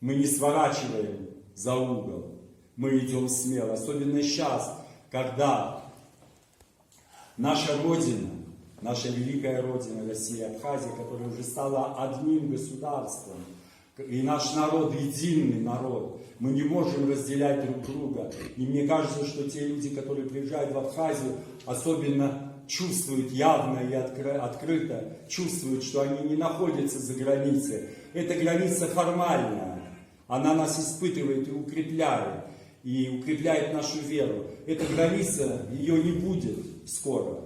мы не сворачиваем за угол, мы идем смело. Особенно сейчас, когда наша Родина, наша великая Родина Россия, Абхазия, которая уже стала одним государством, и наш народ единый народ, мы не можем разделять друг друга. И мне кажется, что те люди, которые приезжают в Абхазию, особенно чувствуют явно и открыто, чувствуют, что они не находятся за границей. Эта граница формальная, она нас испытывает и укрепляет нашу веру. Эта граница, ее не будет скоро.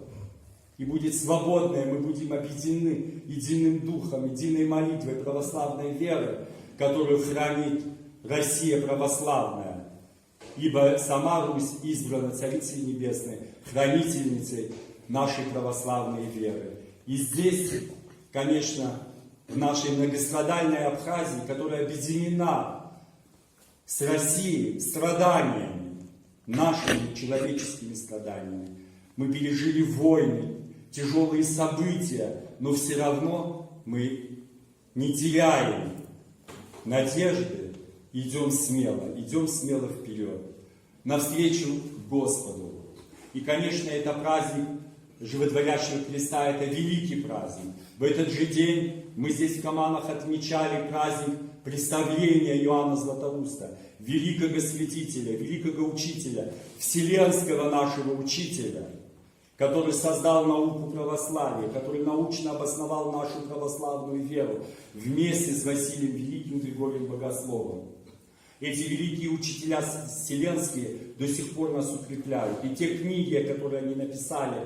И будет свободная, мы будем объединены единым духом, единой молитвой православной веры, которую хранит Россия православная. Ибо сама Русь избрана Царицей Небесной, хранительницей нашей православной веры. И здесь, конечно, в нашей многострадальной Абхазии, которая объединена с Россией страданиями, нашими человеческими страданиями, мы пережили войны, тяжелые события, но все равно мы не теряем надежды, идем смело вперед, навстречу Господу. И, конечно, это праздник Животворящего Христа, это великий праздник. В этот же день мы здесь в Каманах отмечали праздник представления Иоанна Златоуста, великого святителя, великого учителя, вселенского нашего учителя, который создал науку православия, который научно обосновал нашу православную веру вместе с Василием Великим Григорием Богословом. Эти великие учителя вселенские до сих пор нас укрепляют. И те книги, которые они написали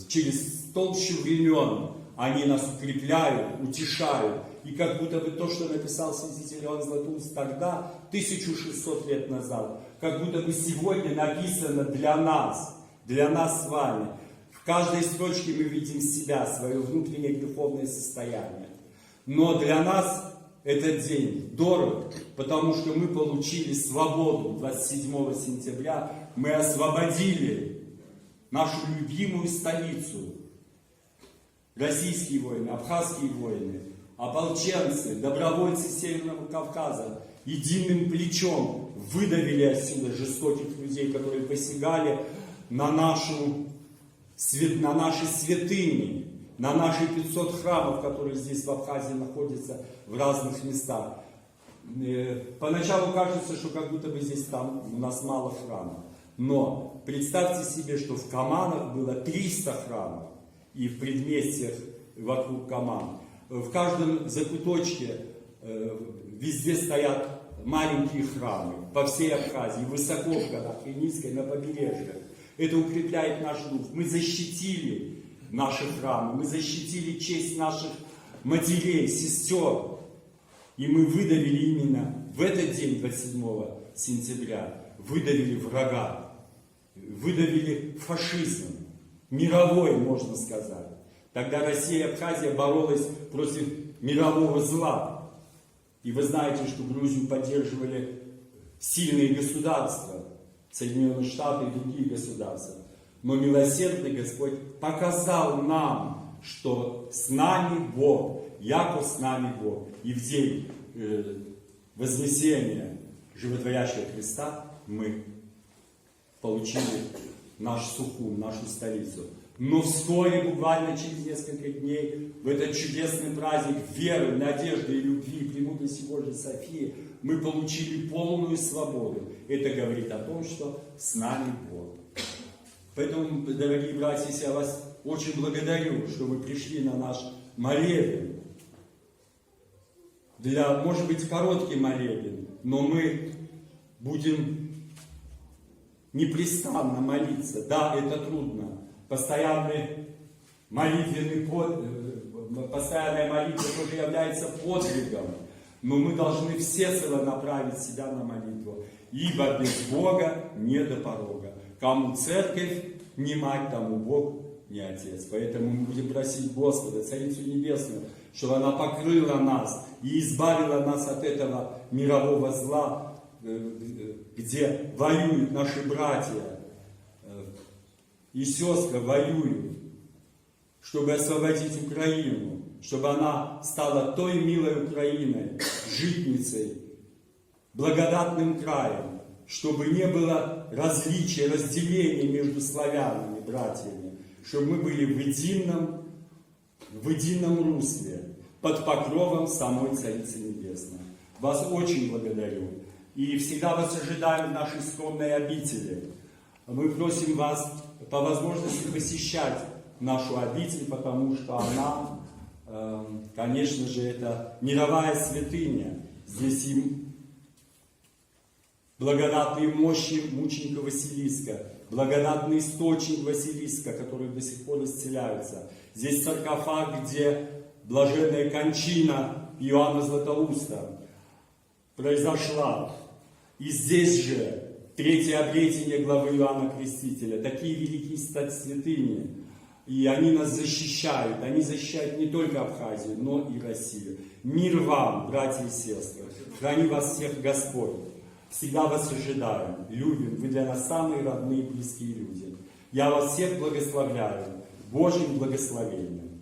через толщу времен, они нас укрепляют, утешают. И как будто бы то, что написал святитель Иоанн Златоуст тогда, 1600 лет назад, как будто бы сегодня написано для нас с вами. В каждой строчке мы видим себя, свое внутреннее духовное состояние. Но для нас этот день дорог, потому что мы получили свободу 27 сентября. Мы освободили нашу любимую столицу. Российские воины, абхазские воины, ополченцы, добровольцы Северного Кавказа единым плечом выдавили отсюда жестоких людей, которые посягали на наши святыни, на наши 500 храмов, которые здесь в Абхазии находятся в разных местах. Поначалу кажется, что как будто бы здесь там у нас мало храмов. Но представьте себе, что в Каманах было 300 храмов, и в предместьях вокруг Каман. В каждом закуточке везде стоят маленькие храмы, по всей Абхазии, высоко в горах и низко, на побережьях. Это укрепляет наш дух. Мы защитили наши храмы, мы защитили честь наших матерей, сестер. И мы выдавили именно в этот день, 27 сентября, выдавили врага, выдавили фашизм, мировой, можно сказать. Тогда Россия и Абхазия боролась против мирового зла. И вы знаете, что Грузию поддерживали сильные государства, Соединенные Штаты и другие государства. Но милосердный Господь показал нам, что с нами Бог, яко с нами Бог. И в день Вознесения Животворящего Христа мы получили наш Сухум, нашу столицу. Но вскоре, буквально через несколько дней, в этот чудесный праздник веры, надежды и любви, премудрости Божьей Софии, мы получили полную свободу. Это говорит о том, что с нами Бог. Поэтому, дорогие братья, я вас очень благодарю, что вы пришли на наш молебен. Может быть, короткий молебен, но мы будем непрестанно молиться. Да, это трудно. Постоянная молитва тоже является подвигом. Но мы должны всецело направить себя на молитву. Ибо без Бога не до порога. Кому церковь не мать, тому Бог не Отец. Поэтому мы будем просить Господа, Царицу Небесную, чтобы она покрыла нас и избавила нас от этого мирового зла, где воюют наши братья и сестры, воюют, чтобы освободить Украину, чтобы она стала той милой Украиной, житницей благодатным краем, чтобы не было различия, разделения между славянами, братьями, чтобы мы были в едином русле, под покровом самой Царицы Небесной. Вас очень благодарю. И всегда вас ожидаем в нашей скромной обители. Мы просим вас по возможности посещать нашу обитель, потому что она, конечно же, это мировая святыня. Здесь и благодатные мощи мученика Василиска, благодатный источник Василиска, который до сих пор исцеляется. Здесь саркофаг, где блаженная кончина Иоанна Златоуста произошла. И здесь же третье обретение главы Иоанна Крестителя. Такие великие святыни. И они нас защищают. Они защищают не только Абхазию, но и Россию. Мир вам, братья и сестры. Храни вас всех Господь. Всегда вас ожидаем, любим. Вы для нас самые родные и близкие люди. Я вас всех благословляю Божьим благословением.